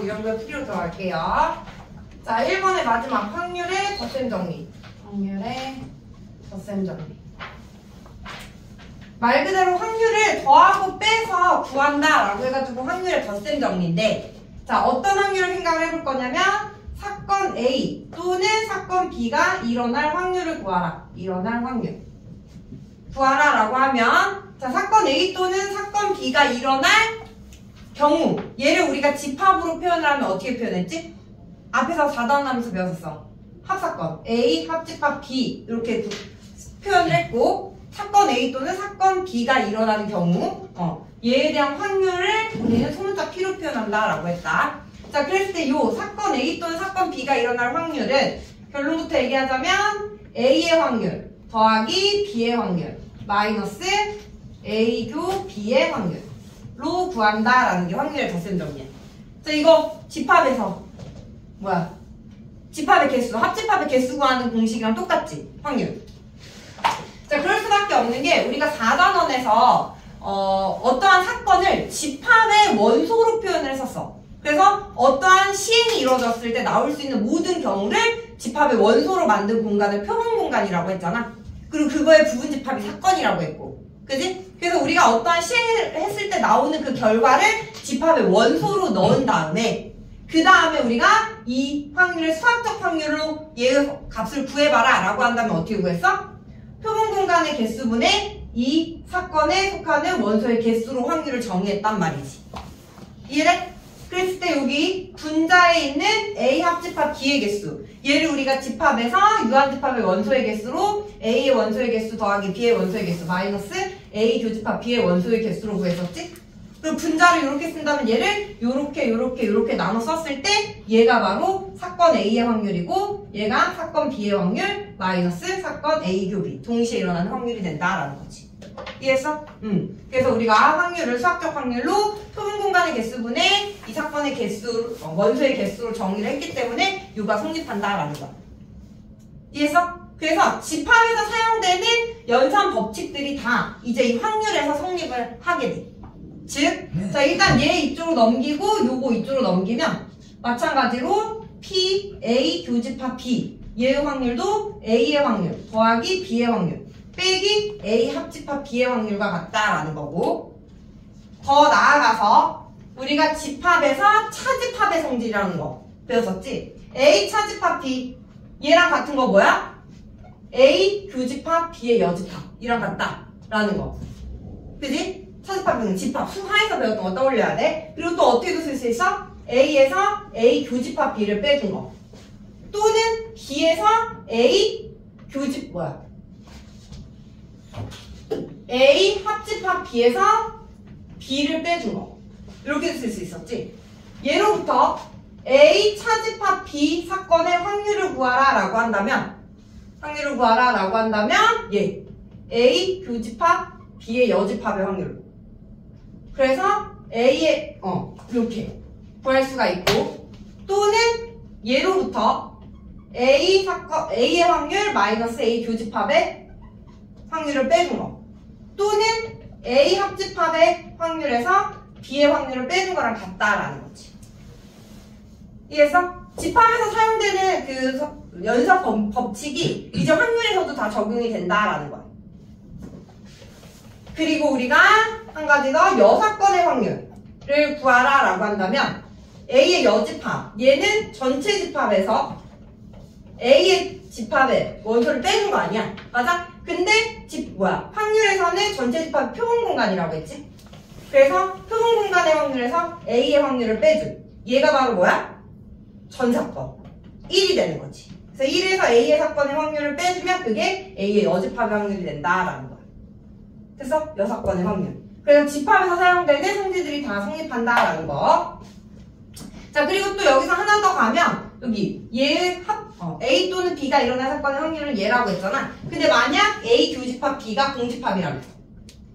바로 연결 풀이로 들어갈게요. 자, 1번의 마지막 확률의 덧셈 정리. 확률의 덧셈 정리. 말 그대로 확률을 더하고 빼서 구한다라고 해가지고 확률의 덧셈 정리인데, 자, 어떤 확률을 생각을 해볼 거냐면 사건 A 또는 사건 B가 일어날 확률을 구하라. 일어날 확률. 구하라 라고 하면, 자, 사건 A 또는 사건 B가 일어날 경우, 얘를 우리가 집합으로 표현을 하면 어떻게 표현했지? 앞에서 4단 하면서 배웠었어. 합사건 A, 합집합 B 이렇게 표현을 했고, 사건 A 또는 사건 B가 일어나는 경우 얘에 대한 확률을 우리는 소문자 P로 표현한다 라고 했다. 자, 그랬을 때 요 사건 A 또는 사건 B가 일어날 확률은 결론부터 얘기하자면 A의 확률 더하기 B의 확률 마이너스 A교 B의 확률로 구한다라는 게 확률의 덧셈 정리야. 자, 이거 집합에서 집합의 개수, 합집합의 개수 구하는 공식이랑 똑같지? 확률. 자, 그럴 수밖에 없는 게 우리가 4단원에서 어떠한 사건을 집합의 원소로 표현을 했었어. 그래서 어떠한 시행이 이루어졌을 때 나올 수 있는 모든 경우를 집합의 원소로 만든 공간을 표본 공간이라고 했잖아. 그리고 그거의 부분 집합이 사건이라고 했고, 그지? 그래서 우리가 어떠한 시행을 했을 때 나오는 그 결과를 집합의 원소로 넣은 다음에 그 다음에 우리가 이 확률을 수학적 확률로 얘의 값을 구해봐라 라고 한다면 어떻게 구했어? 표본 공간의 개수분의 이 사건에 속하는 원소의 개수로 확률을 정의했단 말이지. 이해돼? 그랬을 때 여기 분자에 있는 A 합집합 B의 개수, 얘를 우리가 집합에서 유한집합의 원소의 개수로 A의 원소의 개수 더하기 B의 원소의 개수 마이너스 A 교집합 B의 원소의 개수로 구했었지? 그리고 분자를 이렇게 쓴다면 얘를 요렇게 나눠 썼을 때 얘가 바로 사건 A의 확률이고 얘가 사건 B의 확률 마이너스 사건 A 교 B 동시에 일어나는 확률이 된다라는 거지. 이해했어? 그래서 우리가 확률을 수학적 확률로 표본 공간의 개수분의 이 사건의 개수, 원소의 개수로 정의를 했기 때문에 요가 성립한다라는 거야. 이해했어? 그래서 집합에서 사용되는 연산 법칙들이 다 이제 이 확률에서 성립을 하게 돼. 즉, 자, 일단 얘 이쪽으로 넘기고 요거 이쪽으로 넘기면 마찬가지로 P, A 교집합 B 얘의 확률도 A의 확률 더하기 B의 확률 빼기 A 합집합 B의 확률과 같다라는 거고, 더 나아가서 우리가 집합에서 차집합의 성질이라는 거 배웠었지? A 차집합 B 얘랑 같은 거 뭐야? A 교집합 B의 여집합이랑 같다라는 거. 그지? 차집합은 집합, 수하에서 배웠던 거 떠올려야 돼. 그리고 또 어떻게도 쓸 수 있어? A에서 A 교집합 B를 빼준 거, 또는 B에서 A 교집 A 합집합 B에서 B를 빼준 거, 이렇게 쓸 수 있었지. 예로부터 A 차집합 B 사건의 확률을 구하라 라고 한다면 얘 A 교집합 B의 여집합의 확률, 그래서 A의 이렇게 구할 수가 있고, 또는 예로부터 A의 확률 마이너스 A 교집합의 확률을 빼준 거, 또는 A 합집합의 확률에서 B의 확률을 빼준 거랑 같다라는 거지. 이해했어? 집합에서 사용되는 그 연산 법칙이 이제 확률에서도 다 적용이 된다라는 거야. 그리고 우리가 한 가지 더 여사건의 확률을 구하라 라고 한다면 A의 여집합, 얘는 전체 집합에서 A의 집합의 원소를 빼는 거 아니야? 맞아? 근데 확률에서는 전체 집합 표본 공간이라고 했지? 그래서 표본 공간의 확률에서 A의 확률을 빼준 얘가 바로 뭐야? 전 사건 1이 되는 거지. 그래서 1에서 A의 사건의 확률을 빼주면 그게 A의 여집합의 확률이 된다라는 거야. 그래서 여사건의 확률. 그래서 집합에서 사용되는 성질들이 다 성립한다라는 거. 자, 그리고 또 여기서 하나 더 가면 여기 A 또는 B가 일어난 사건의 확률은 얘라고 했잖아. 근데 만약 A 교집합 B가 공집합이라면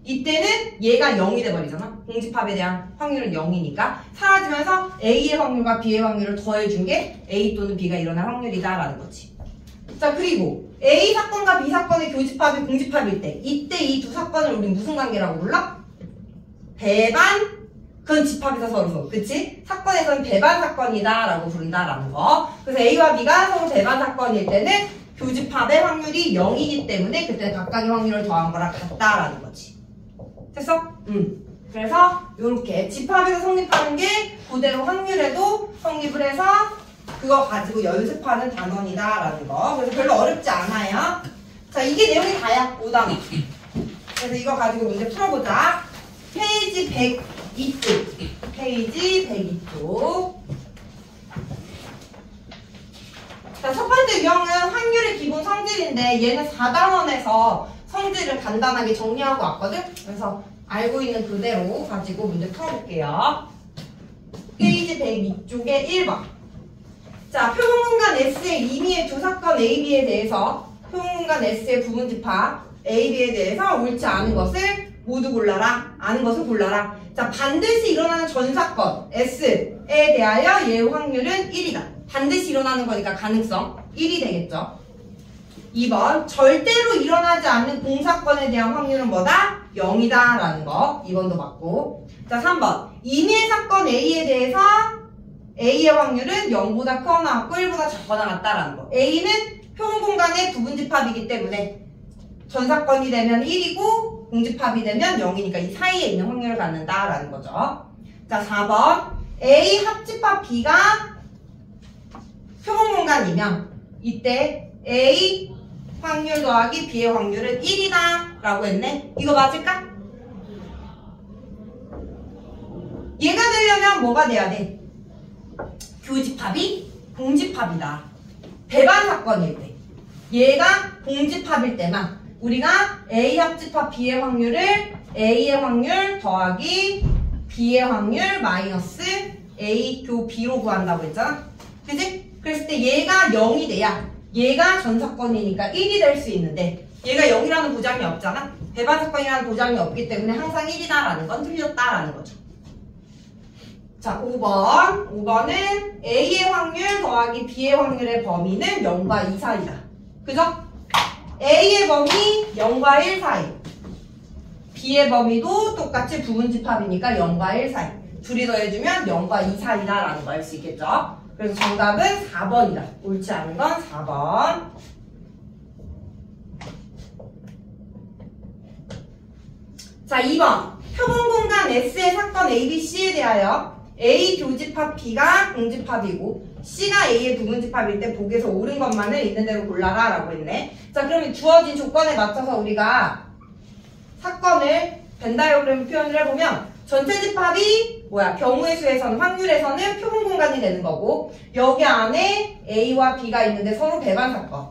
이때는 얘가 0이 돼버리잖아. 공집합에 대한 확률은 0이니까 사라지면서 A의 확률과 B의 확률을 더해준 게 A 또는 B가 일어날 확률이다 라는 거지. 자, 그리고 A 사건과 B 사건의 교집합이 공집합일 때 이때 이 두 사건을 우리 무슨 관계라고 불러? 배반 그건 집합에서 서로 그치? 사건에서는 배반 사건이다 라고 부른다라는 거. 그래서 A와 B가 서로 배반 사건일 때는 교집합의 확률이 0이기 때문에 그때 각각의 확률을 더한 거랑 같다라는 거지. 됐어? 그래서 요렇게 집합에서 성립하는 게 그대로 확률에도 성립을 해서 그거 가지고 연습하는 단원이다라는 거. 그래서 별로 어렵지 않아요. 자, 이게 내용이 다야. 5단원. 그래서 이거 가지고 문제 풀어보자. 페이지 102쪽. 페이지 102쪽. 자, 첫 번째 유형은 확률의 기본 성질인데 얘는 4단원에서 성질을 간단하게 정리하고 왔거든? 그래서 알고 있는 그대로 가지고 문제 풀어볼게요. 페이지 102쪽에 1번. 자, 표본공간 S의 임의의 두 사건 A, B에 대해서 표본공간 S의 부분집합 A, B에 대해서 옳지 않은 것을 모두 골라라. 아는 것을 골라라. 자, 반드시 일어나는 전 사건 S에 대하여 얘의 확률은 1이다. 반드시 일어나는 거니까 가능성 1이 되겠죠. 2번 절대로 일어나지 않는 공사건에 대한 확률은 뭐다? 0이다 라는 거. 2번도 맞고. 자, 3번 임의의 사건 A에 대해서 A의 확률은 0보다 크거나 같고 1보다 작거나 같다라는 거. A는 표본공간의 부분집합이기 때문에 전사건이 되면 1이고 공집합이 되면 0이니까 이 사이에 있는 확률을 갖는다라는 거죠. 자, 4번 A 합집합 B가 표본공간이면 이때 A 확률 더하기 B의 확률은 1이다 라고 했네. 이거 맞을까? 얘가 되려면 뭐가 돼야 돼? 교집합이 공집합이다. 배반 사건일 때. 얘가 공집합일 때만 우리가 A 합집합 B의 확률을 A의 확률 더하기 B의 확률 마이너스 A 교 B로 구한다고 했잖아. 그치? 그랬을 때 얘가 0이 돼야 얘가 전사건이니까 1이 될 수 있는데 얘가 0이라는 보장이 없잖아. 배반 사건이라는 보장이 없기 때문에 항상 1이다라는 건 틀렸다라는 거죠. 자, 5번. 5번은 A의 확률 더하기 B의 확률의 범위는 0과 2 사이다. 그죠? A의 범위 0과 1 사이. B의 범위도 똑같이 부분집합이니까 0과 1 사이. 둘이 더해주면 0과 2 사이다라는 거 알 수 있겠죠? 그래서 정답은 4번이다. 옳지 않은 건 4번. 자, 2번. 표본공간 S의 사건 A, B, C에 대하여 A 교집합 B가 공집합이고 C가 A의 부분집합일 때 보기에서 옳은 것만을 있는 대로 골라라 라고 했네. 자, 그러면 주어진 조건에 맞춰서 우리가 사건을 벤 다이어그램 표현을 해보면 전체 집합이 뭐야? 경우의 수에서는 확률에서는 표본공간이 되는 거고 여기 안에 A와 B가 있는데 서로 배반 사건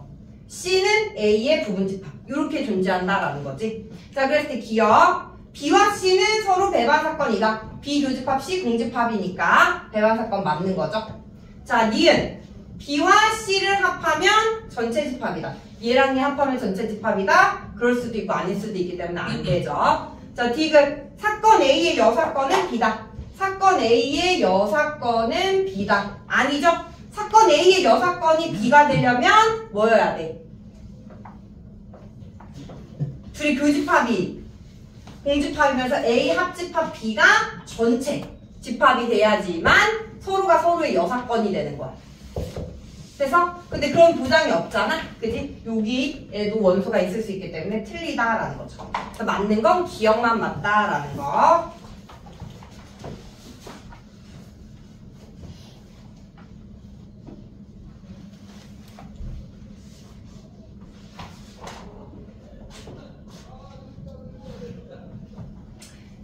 C는 A의 부분집합 이렇게 존재한다라는 거지. 자, 그랬을 때 기억 B와 C는 서로 배반 사건이다. B 교집합 C 공집합이니까 배반 사건 맞는 거죠. 자, 니은 B와 C를 합하면 전체 집합이다. 얘랑 얘 합하면 전체 집합이다. 그럴 수도 있고 아닐 수도 있기 때문에 안 되죠. 자, 디귿 사건 A의 여사건은 B다. 사건 A의 여사건은 B다. 아니죠? 사건 A의 여사건이 B가 되려면 뭐여야 돼? 둘이 교집합이 공집합이면서 A 합집합 B가 전체 집합이 돼야지만 서로가 서로의 여사건이 되는 거야. 그래서 근데 그런 보장이 없잖아. 그지? 여기에도 원소가 있을 수 있기 때문에 틀리다라는 거죠. 그래서 맞는 건 기억만 맞다라는 거.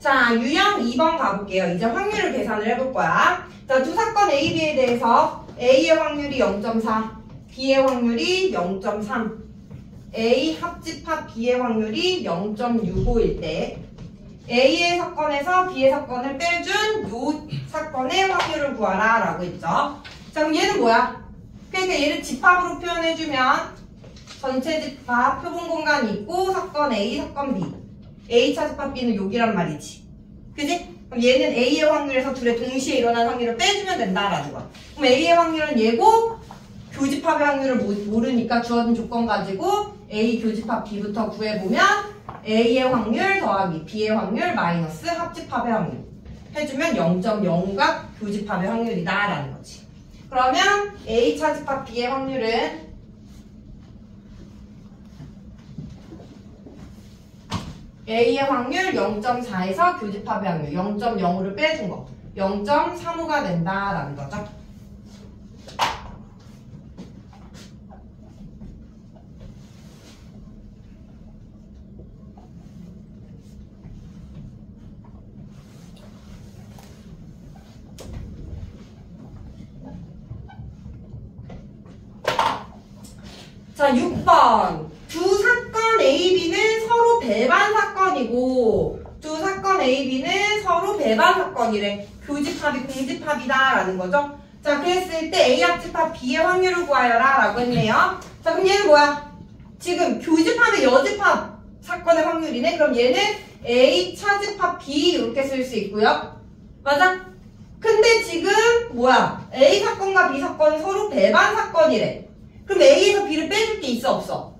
자, 유형 2번 가볼게요. 이제 확률을 계산을 해볼 거야. 자, 두 사건 A, B에 대해서 A의 확률이 0.4, B의 확률이 0.3, A 합집합 B의 확률이 0.65일 때 A의 사건에서 B의 사건을 빼준 요 사건의 확률을 구하라 라고 했죠. 자, 그럼 얘는 뭐야? 그러니까 얘를 집합으로 표현해주면 전체 집합 표본공간이 있고 사건 A, 사건 B A 차집합 B는 여기란 말이지. 그지? 그럼 얘는 A의 확률에서 둘의 동시에 일어나는 확률을 빼주면 된다라는 거야. 그럼 A의 확률은 얘고 교집합의 확률을 모르니까 주어진 조건 가지고 A 교집합 B부터 구해보면 A의 확률 더하기 B의 확률 마이너스 합집합의 확률. 해주면 0.05가 교집합의 확률이다 라는 거지. 그러면 A 차집합 B의 확률은 A의 확률 0.4에서 교집합의 확률 0.05를 빼준 거 0.35가 된다라는 거죠. 자, 6번. 두 사건 A, B는 서로 배반 사건이고 두 사건 A, B는 서로 배반 사건이래. 교집합이 공집합이다 라는 거죠. 자, 그랬을 때 A 합집합 B의 확률을 구하여라 라고 했네요. 자, 그럼 얘는 뭐야? 지금 교집합의 여집합 사건의 확률이네. 그럼 얘는 A 차집합 B 이렇게 쓸 수 있고요. 맞아? 근데 지금 뭐야? A 사건과 B 사건은 서로 배반 사건이래. 그럼 A에서 B를 빼줄 게 있어 없어?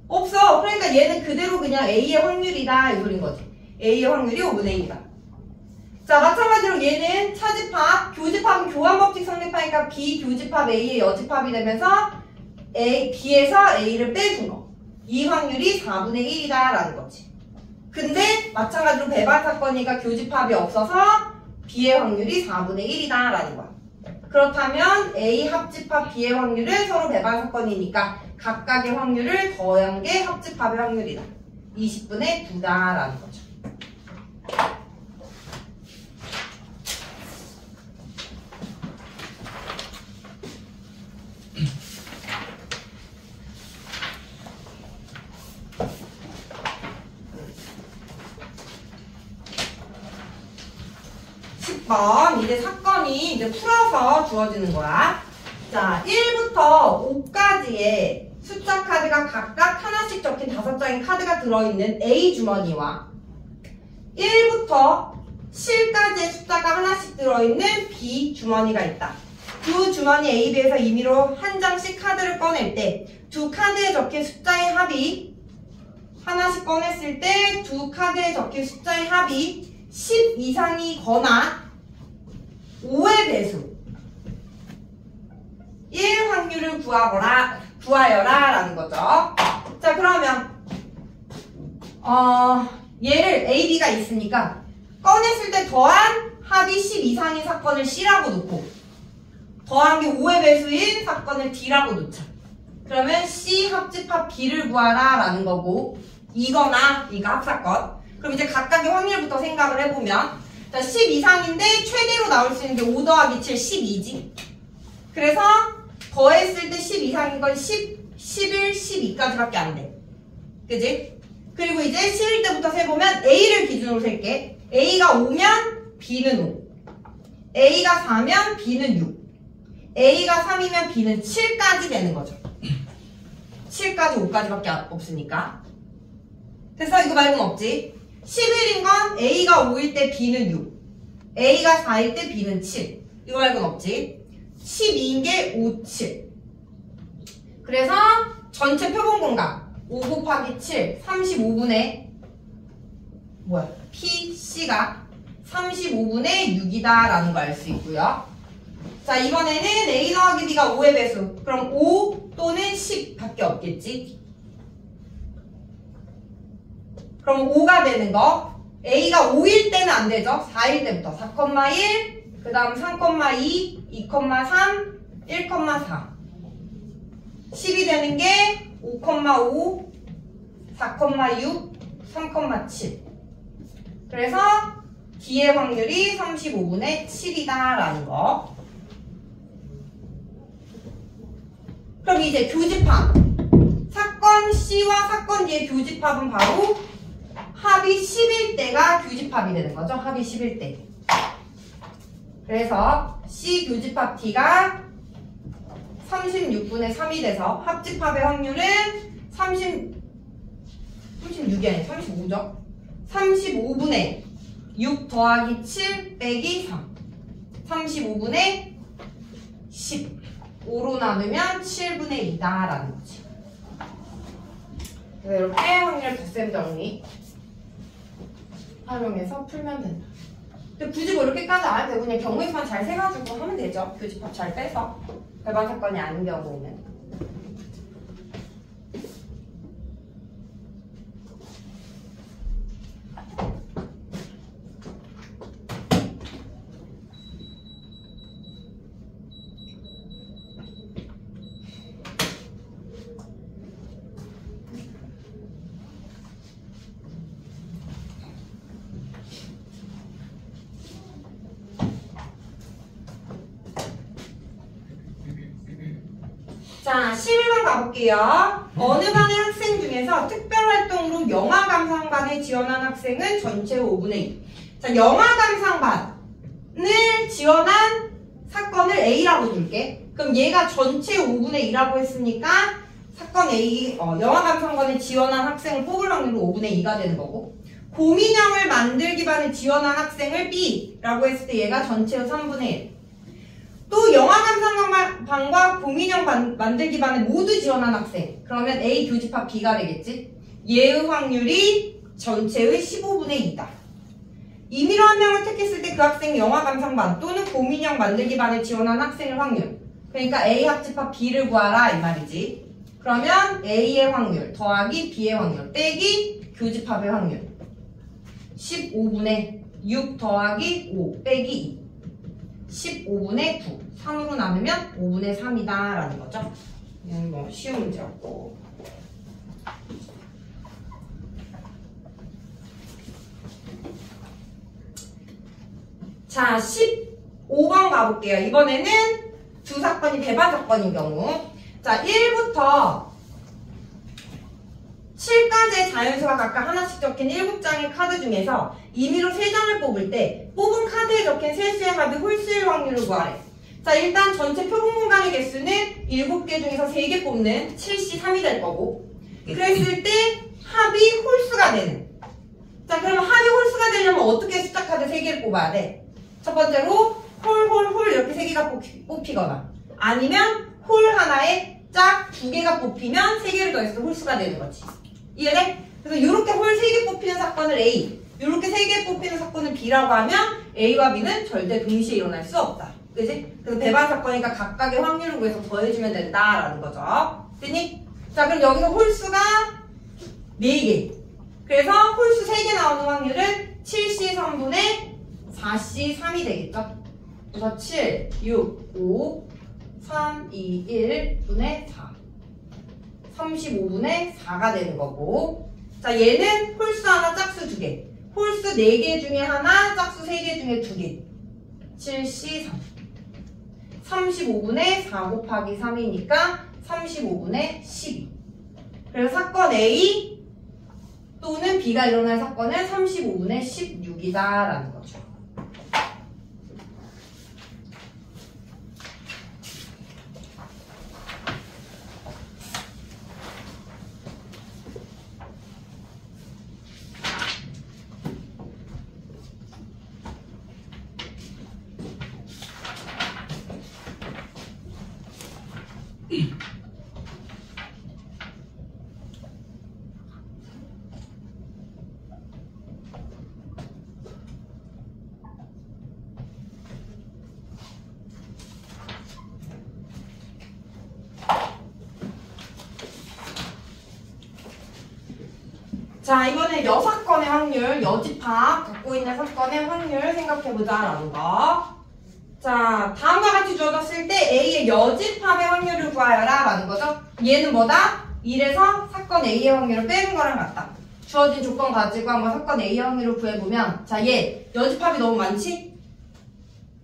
없어. 그러니까 얘는 그대로 그냥 A의 확률이다 이 소린 거지. A의 확률이 5분의 1이다. 자, 마찬가지로 얘는 차집합, 교집합은 교환법칙 성립하니까 B 교집합 A의 여집합이 되면서 B에서 A를 빼준 거. 이 확률이 4분의 1이다 라는 거지. 근데 마찬가지로 배반 사건이니까 교집합이 없어서 B의 확률이 4분의 1이다 라는 거야. 그렇다면 A 합집합 B의 확률은 서로 배반 사건이니까 각각의 확률을 더한 게 합집합의 확률이다. 20분의 9다 라는 거죠. 이제 사건이 이제 풀어서 주어지는 거야. 자, 1부터 5까지의 숫자 카드가 각각 하나씩 적힌 5장의 카드가 들어있는 A 주머니와 1부터 7까지의 숫자가 하나씩 들어있는 B 주머니가 있다. 두 주머니 A, B에서 임의로 한 장씩 카드를 꺼낼 때 두 카드에 적힌 숫자의 합이 하나씩 꺼냈을 때 두 카드에 적힌 숫자의 합이 10 이상이거나 5의 배수 1 확률을 구하여라 라는 거죠. 자, 그러면 얘를 A, B가 있으니까 꺼냈을 때 더한 합이 10 이상인 사건을 C라고 놓고 더한 게 5의 배수인 사건을 D라고 놓자. 그러면 C 합집합 B를 구하라 라는 거고 이거나 이거 합사건. 그럼 이제 각각의 확률부터 생각을 해보면 자, 10 이상인데 최대로 나올 수 있는 게 5 더하기 7, 12지. 그래서 더했을 때 10 이상인 건 10, 11, 12까지밖에 안 돼. 그지? 그리고 이제 11 때부터 세보면 A를 기준으로 셀게. A가 5면 B는 5. A가 4면 B는 6. A가 3이면 B는 7까지 되는 거죠. 7까지 5까지밖에 없으니까. 됐어? 이거 말고는 없지. 11인 건 A가 5일 때 B는 6. A가 4일 때 B는 7. 이거 말고는 없지. 12인 게 5, 7. 그래서 전체 표본 공간 5 곱하기 7, 35분의 PC가 35분의 6이다 라는 거 알 수 있고요. 자, 이번에는 A 더하기 B가 5의 배수. 그럼 5 또는 10 밖에 없겠지. 그럼 5가 되는 거. A가 5일 때는 안 되죠. 4일 때부터 4,1, 그 다음 3,2, 2,3, 1,4. 10이 되는 게 5,5, 4,6, 3,7. 그래서 D의 확률이 35분의 7이다 라는 거. 그럼 이제 교집합. 사건 C와 사건 D의 교집합은 바로 합이 10일 때가 교집합이 되는 거죠. 합이 10일 때. 그래서 C 교집합 D가 36분의 3이 돼서 합집합의 확률은 36이 아니라 35죠. 35분의 6 더하기 7 빼기 3. 35분의 10. 5로 나누면 7분의 2다 라는 거지. 그래서 이렇게 확률 덧셈 정리 활용해서 풀면 된다. 근데 굳이 뭐 이렇게까지 안 해도 되고 그냥 경우의 수만 잘 세가지고 하면 되죠. 교집합 잘 빼서. 배반 사건이 아닌 경우에는. 자, 11번 가볼게요. 어느 반의 학생 중에서 특별활동으로 영화감상반에 지원한 학생은 전체 5분의 2. 자, 영화감상반을 지원한 사건을 A라고 둘게. 그럼 얘가 전체 5분의 2라고 했으니까 사건 A, 영화감상반에 지원한 학생을 뽑을 확률은 5분의 2가 되는 거고, 고민형을 만들기 반에 지원한 학생을 B라고 했을 때 얘가 전체의 3분의 1. 또 영화감상반과 고민형 만들기 반에 모두 지원한 학생. 그러면 A 교집합 B가 되겠지? 얘의 확률이 전체의 15분의 2다. 임의로 한 명을 택했을 때 그 학생이 영화감상반 또는 고민형 만들기 반에 지원한 학생의 확률. 그러니까 A 합집합 B를 구하라 이 말이지. 그러면 A의 확률 더하기 B의 확률 빼기 교집합의 확률. 15분의 6 더하기 5 빼기 2. 15분의 9. 3으로 나누면 5분의 3이다 라는 거죠. 이건 뭐 쉬운 문제였고. 자, 15번 가볼게요. 이번에는 두 사건이 배반 사건인 경우. 자, 1부터 7까지의 자연수가 각각 하나씩 적힌 7장의 카드 중에서 임의로 3장을 뽑을 때 뽑은 카드에 적힌 셋의 합이 홀수일 확률을 구하래. 자, 일단 전체 표본 공간의 개수는 7개 중에서 3개 뽑는 7C3이 될 거고, 그랬을 때 합이 홀수가 되는. 자, 그러면 합이 홀수가 되려면 어떻게 숫자 카드 3개를 뽑아야 돼? 첫 번째로 홀 이렇게 3개가 뽑히거나, 아니면 홀 하나에 짝 2개가 뽑히면 3개를 더해서 홀수가 되는 거지. 이해돼? 그래서 이렇게 홀 3개 뽑히는 사건을 A, 이렇게 3개 뽑히는 사건을 B라고 하면 A와 B는 절대 동시에 일어날 수 없다. 그지? 그래서 배반 사건이니까 각각의 확률을 구해서 더해주면 된다라는 거죠. 됐니? 자, 그럼 여기서 홀수가 4개. 그래서 홀수 3개 나오는 확률은 7C3분의 4C3이 되겠죠? 그래서 7, 6, 5, 3, 2, 1분의 4. 35분의 4가 되는 거고. 자, 얘는 홀수 하나, 짝수 2개. 홀수 4개 중에 하나, 짝수 3개 중에 2개. 7C3. 35분의 4 곱하기 3이니까 35분의 12. 그래서 사건 A 또는 B가 일어날 사건은 35분의 16이다 라는 거죠. 자, 이번에 여사건의 확률, 여집합 갖고 있는 사건의 확률 생각해보자라는 거. 자, 다음과 같이 주어졌을 때 A의 여집합의 확률을 구하여라 라는 거죠. 얘는 뭐다? 1에서 사건 A의 확률을 빼는 거랑 같다. 주어진 조건 가지고 한번 사건 A의 확률을 구해보면, 자, 얘 여집합이 너무 많지?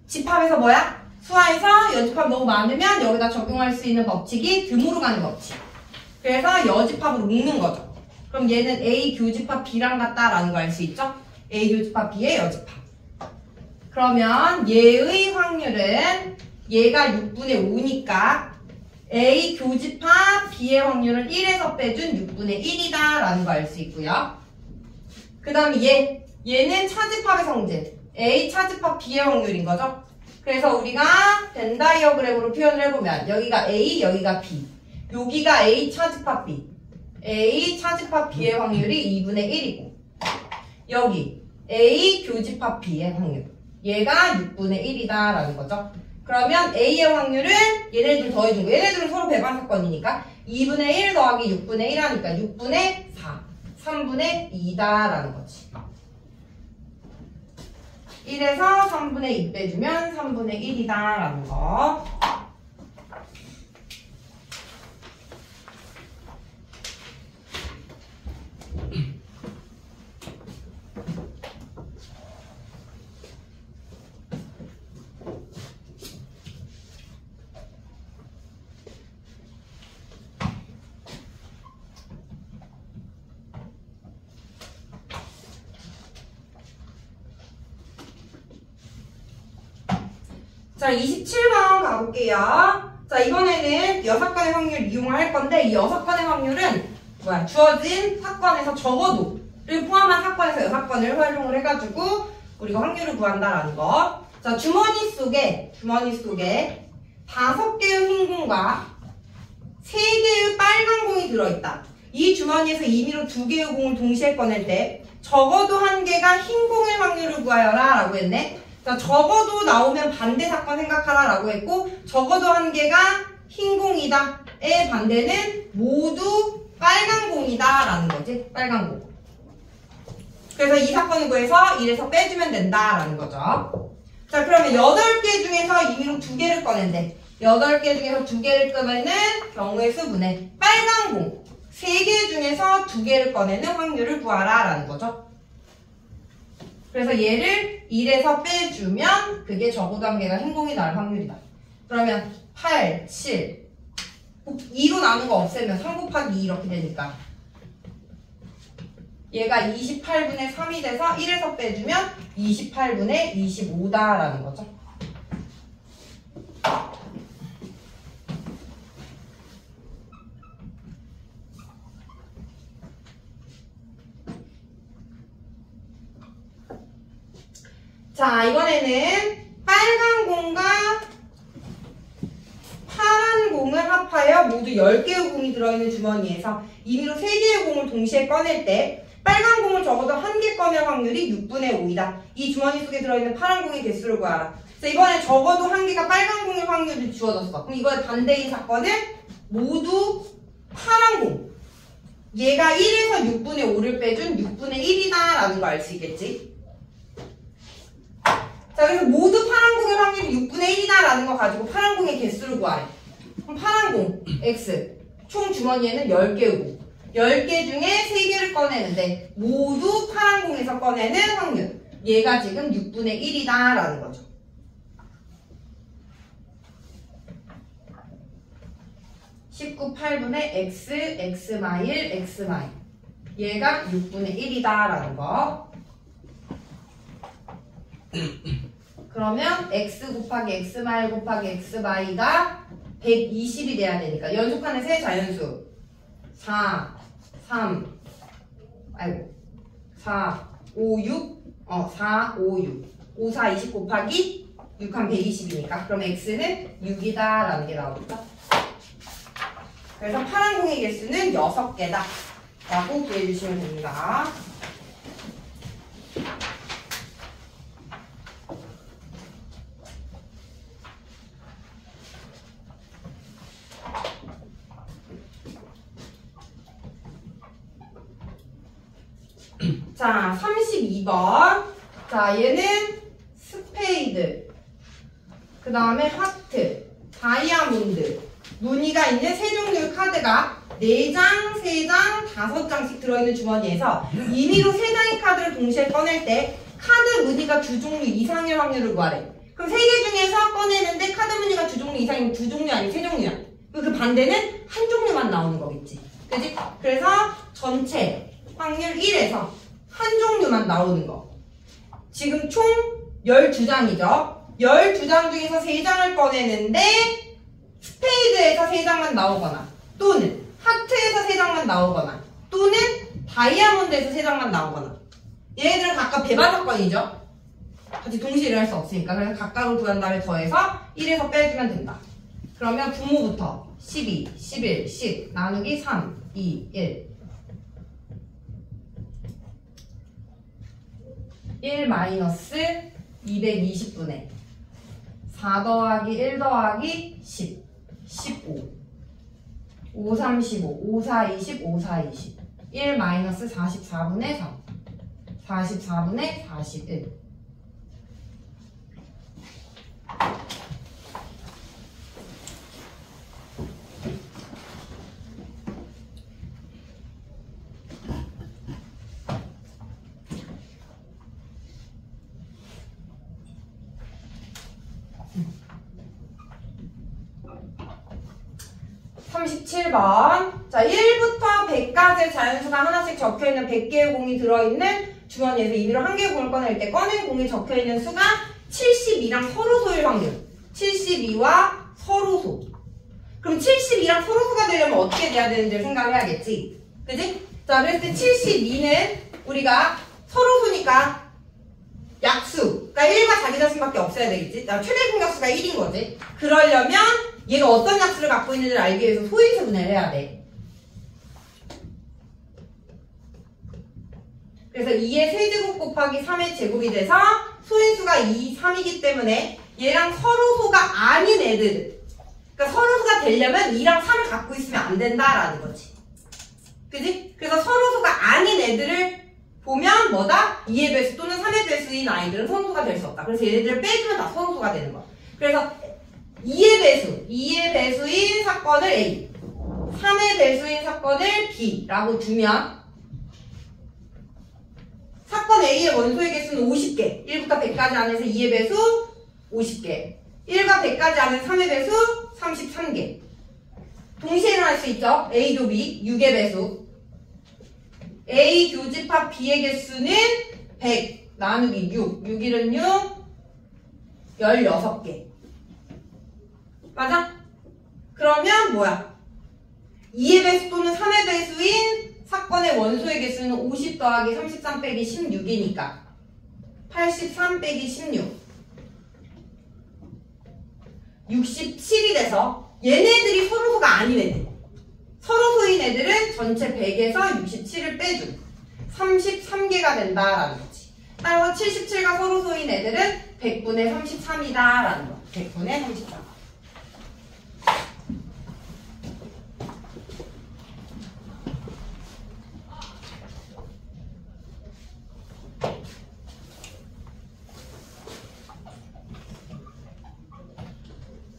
집합에서 뭐야? 수화에서 여집합 너무 많으면 여기다 적용할 수 있는 법칙이 듬으로 가는 법칙. 그래서 여집합으로 묶는 거죠. 그럼 얘는 A 교집합 B랑 같다라는 거 알 수 있죠? A 교집합 B의 여집합. 그러면 얘의 확률은 얘가 6분의 5니까 A 교집합 B의 확률을 1에서 빼준 6분의 1이다 라는 거 알 수 있고요. 그 다음에 얘는 차집합의 성질 A 차집합 B의 확률인 거죠. 그래서 우리가 벤 다이어그램으로 표현을 해보면 여기가 A, 여기가 B, 여기가 A 차집합 B, A 차집합 B의 확률이 2분의 1이고 여기 A 교집합 B의 확률 얘가 6분의 1이다 라는 거죠. 그러면 A의 확률은 얘네들 더해준 거. 얘네들은 서로 배반 사건이니까 2분의 1 더하기 6분의 1 하니까 6분의 4, 3분의 2다 라는 거지. 1에서 3분의 2 빼주면 3분의 1이다 라는 거. 자, 27번 가볼게요. 자, 이번에는 6건의 확률 이용을 할 건데, 이 6건의 확률은 주어진 사건에서 적어도를 포함한 사건에서 6건을 활용을 해가지고 우리가 확률을 구한다라는 거. 자, 주머니 속에 5개의 흰 공과 3개의 빨간 공이 들어있다. 이 주머니에서 임의로 2개의 공을 동시에 꺼낼 때 적어도 1개가 흰 공의 확률을 구하여라 라고 했네. 자, 적어도 나오면 반대 사건 생각하라 라고 했고, 적어도 1개가 흰 공이다 의 반대는 모두 빨간 공이다 라는 거지. 빨간 공. 그래서 이 사건을 구해서 1에서 빼주면 된다 라는 거죠. 자, 그러면 8개 중에서 임의로 2개를 꺼낸대. 8개 중에서 2개를 꺼내는 경우의 수분에 빨간 공 3개 중에서 2개를 꺼내는 확률을 구하라 라는 거죠. 그래서 얘를 1에서 빼주면 그게 적어도 1개가 흰 공이 나올 확률이다. 그러면 8, 7 2로 나눈 거 없애면 3 곱하기 2 이렇게 되니까 얘가 28분의 3이 돼서 1에서 빼주면 28분의 25다 라는 거죠. 자, 이번에는 빨간 공과 파란 공을 합하여 모두 10개의 공이 들어있는 주머니에서 임의로 3개의 공을 동시에 꺼낼 때 빨간 공을 적어도 1개 꺼낼 확률이 6분의 5이다. 이 주머니 속에 들어있는 파란 공의 개수를 구하라. 자, 이번에 적어도 1개가 빨간 공의 확률이 주어졌어. 그럼 이거의 반대인 사건은 모두 파란 공. 얘가 1에서 6분의 5를 빼준 6분의 1이다 라는 거 알 수 있겠지? 자, 그래서 모두 파란 공의 확률이 6분의 1이다 라는 거 가지고 파란 공의 개수를 구하래. 그럼 파란 공, X. 총 주머니에는 10개고 10개 중에 3개를 꺼내는데 모두 파란 공에서 꺼내는 확률. 얘가 지금 6분의 1이다 라는 거죠. (19, 8분의 X, X-1, X-. 얘가 6분의 1이다 라는 거. 그러면 x 곱하기 x-1 곱하기 x-가 120이 돼야 되니까 연속하는 세 자연수 4, 3, 4, 5, 6 4, 5, 6 5, 4, 20 곱하기 6 하면 120이니까 그럼 x는 6이다 라는 게 나오겠죠. 그래서 파란 공의 개수는 6개다 라고 구해주시면 됩니다. 자, 32번. 자, 얘는 스페이드, 그 다음에 하트, 다이아몬드, 무늬가 있는 세 종류의 카드가 4장, 3장, 5장씩 들어있는 주머니에서 임의로 3장의 카드를 동시에 꺼낼 때 카드 무늬가 2종류 이상의 확률을 구하래. 그럼 3개 중에서 꺼내는데 카드 무늬가 2종류 이상이면 2종류 아니면 3종류야. 그 반대는 한 종류만 나오는 거겠지. 그치? 그래서 전체 확률 1에서 한 종류만 나오는 거. 지금 총 12장이죠. 12장 중에서 3장을 꺼내는데 스페이드에서 3장만 나오거나 또는 하트에서 3장만 나오거나 또는 다이아몬드에서 3장만 나오거나 얘네들은 각각 배반 사건이죠. 같이 동시에 일어날 수 없으니까. 그래서 각각을 구한 다음에 더해서 1에서 빼주면 된다. 그러면 분모부터 12, 11, 10 나누기 3, 2, 1 1 마이너스 220분의 4 더하기 1 더하기 10, 15, 5, 3, 15, 5, 4, 20, 5, 4, 20, 1 마이너스 44분의 3, 44분의 41. 자, 1부터 100까지의 자연수가 하나씩 적혀있는 100개의 공이 들어있는 주머니에서 임의로 한 개의 공을 꺼낼 때 꺼낸 공이 적혀있는 수가 72랑 서로소일 확률. 72와 서로소. 그럼 72랑 서로소가 되려면 어떻게 돼야 되는지를 생각해야겠지. 그지? 자, 그랬을 때 72는 우리가 서로소니까 약수. 그러니까 1과 자기 자신밖에 없어야 되겠지. 자, 최대 공약수가 1인 거지. 그러려면 얘가 어떤 약수를 갖고 있는지를 알기 위해서 소인수 분해를 해야 돼. 그래서 2의 세제곱 곱하기 3의 제곱이 돼서 소인수가 2, 3이기 때문에 얘랑 서로소가 아닌 애들, 그러니까 서로소가 되려면 2랑 3을 갖고 있으면 안 된다라는 거지. 그지? 그래서 서로소가 아닌 애들을 보면 뭐다? 2의 배수 또는 3의 배수인 아이들은 서로소가 될 수 없다. 그래서 얘네들을 빼주면 다 서로소가 되는 거야. 그래서 2의 배수인 사건을 A, 3의 배수인 사건을 B라고 두면 사건 A의 원소의 개수는 50개, 1부터 100까지 안에서 2의 배수 50개, 1과 100까지 안에서 3의 배수 33개. 동시에 일어날 수 있죠. A 교비 6의 배수. A 교집합 B의 개수는 100 나누기 6, 6일은 6, 16개. 맞아? 그러면 뭐야? 2의 배수 또는 3의 배수인 사건의 원소의 개수는 50 더하기 33 빼기 16이니까 83 빼기 16 67이 돼서 얘네들이 서로소가 아닌 애들, 서로소인 애들은 전체 100에서 67을 빼준 33개가 된다라는 거지. 따라서 77과 서로소인 애들은 100분의 33이다라는 거. 100분의 33.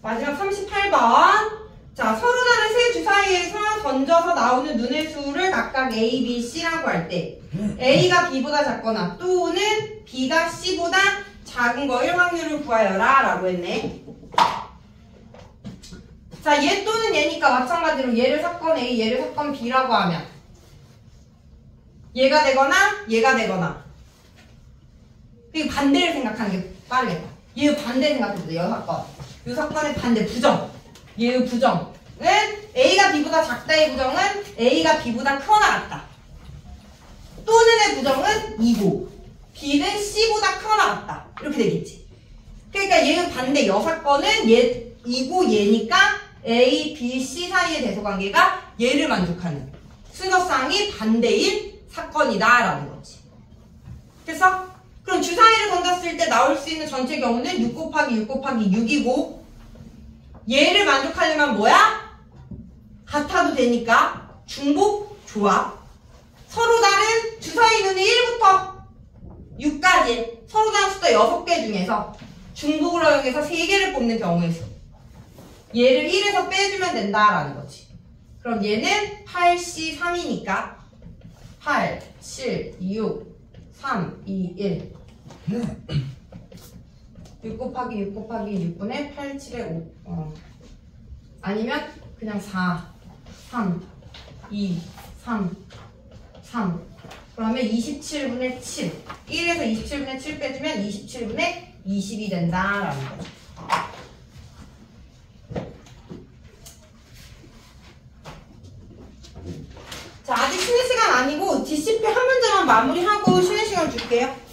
마지막 38번. 자, 서로 다른 세 주사위에서 던져서 나오는 눈의 수를 각각 A, B, C라고 할 때 A가 B보다 작거나 또는 B가 C보다 작은 거일 확률을 구하여라 라고 했네. 자, 얘 또는 얘니까 마찬가지로 얘를 사건 A, 얘를 사건 B라고 하면 얘가 되거나 얘가 되거나, 그리고 반대를 생각하는 게 빠르겠다. 얘의 반대 생각해보자. 이 사건. 이 사건의 반대 부정. 얘의 부정은 A가 B보다 작다의 부정은 A가 B보다 크거나 같다. 또는의 부정은 이고 B는 C보다 크거나 같다. 이렇게 되겠지. 그러니까 얘의 반대 이 사건은 얘 이고 얘니까 A, B, C 사이의 대소관계가 얘를 만족하는 순서상이 반대인 사건이다 라는 거지. 됐어? 그럼 주사위를 던졌을 때 나올 수 있는 전체 경우는 6 곱하기 6 곱하기 6이고 얘를 만족하려면 뭐야? 같아도 되니까 중복 조합. 서로 다른 주사위 눈이 1부터 6까지 서로 다른 숫자 6개 중에서 중복을 허용해서 3개를 뽑는 경우의 수. 얘를 1에서 빼주면 된다라는 거지. 그럼 얘는 8C 3이니까 8, 7, 6, 3, 2, 1 6 곱하기 6 곱하기 6분의 8, 7의 5 아니면 그냥 4, 3, 2, 3, 3 그러면 27분의 7 1에서 27분의 7 빼주면 27분의 20이 된다라는 거죠. 자, 아직 쉬는 시간 아니고 DCP 한 문제만 마무리하고 쉬는 시간 줄게요.